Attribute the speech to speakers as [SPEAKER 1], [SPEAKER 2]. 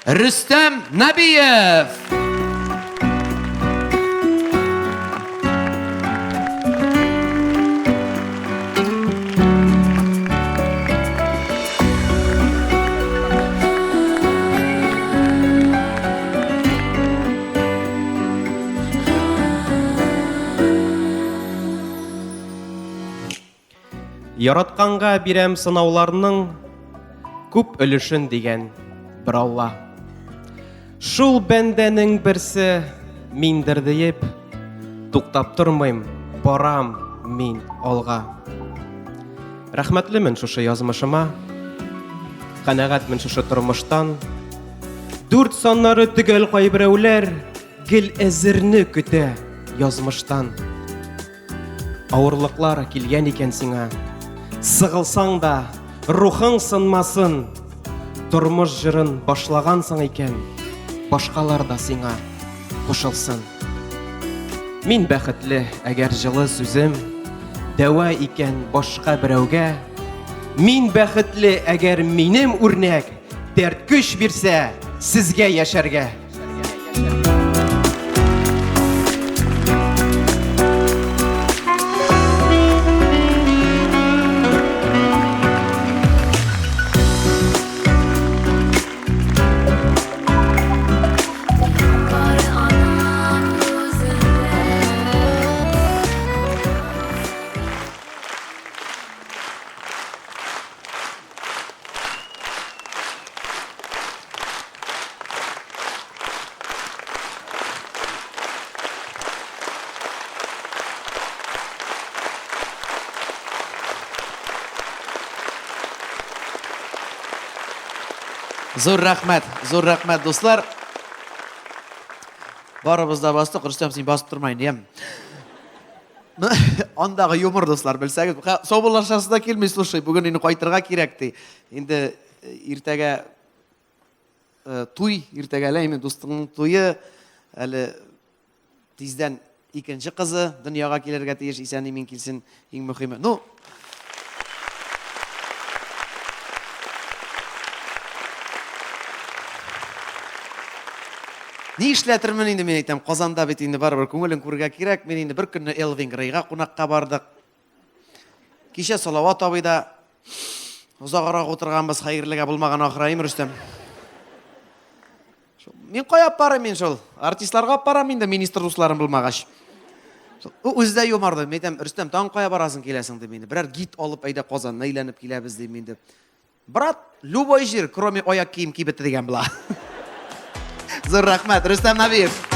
[SPEAKER 1] Rüstem Nabiyev.
[SPEAKER 2] Яратканга бирәм сынауларның күп өлешен дигән бер Алла. Шул бәндәнең берсе миндер диеп, туктап тормыйм, барам мин алга. Рәхмәтлемен шушы язмышыма, канәгатьмен шушы тормыштан. 4 саннары төгәл кайберәүләр гел әзерне көтә язмыштан. Авырлыклар килгән икән сиңа, сыгылсаң да рухың сынмасын. Тормыш җырын башлагансың икән, башкалар да сиңа кушылсын. Мин бәхетле, әгәр җылы сүзем дәва икән башка берәүгә. Мин бәхетле, әгәр минем үрнәк дәрт көч бирсә сезгә яшәргә.
[SPEAKER 1] Зур рәхмәт, дуслар. Барыбыз да бастык, Рөстәм, син басып тормайын, дiyem. Андагы юмор, дуслар, белсәгез, соболашасы да килмей, слушай, бүген инде кайтырга кирәк ди. Инде иртәгә туй, иртәгәлә инде дустыңның туйы, әле тиздән икенче кызы дөньяга килергә тиеш, исән-имин килсен, иң мөһиме. Ну, ни эшләтермен инде, мен әйтәм, Казанда бит инде барыбер күңелен күрергә кирәк. Мен инде бер көнне Элвин Грейга кунакка бардык. Кичә Салават абыйда узагырак утырганбыз, хәерлегә булмаган ахырайым, Рөстәм. Мен кая барам мен шул? Артистларга барам инде, министр дусларым булмагач. Үздә юмарды. Мен әйтәм, Рөстәм, таң кая барасың киләсең дип инде. Берәр гид алып әйдә Казанны әйләнеп киләбез дип инде. Брат, любой җир, кроме аяк кием кибете дигән була. Зур рәхмәт, Рөстәм Набиев.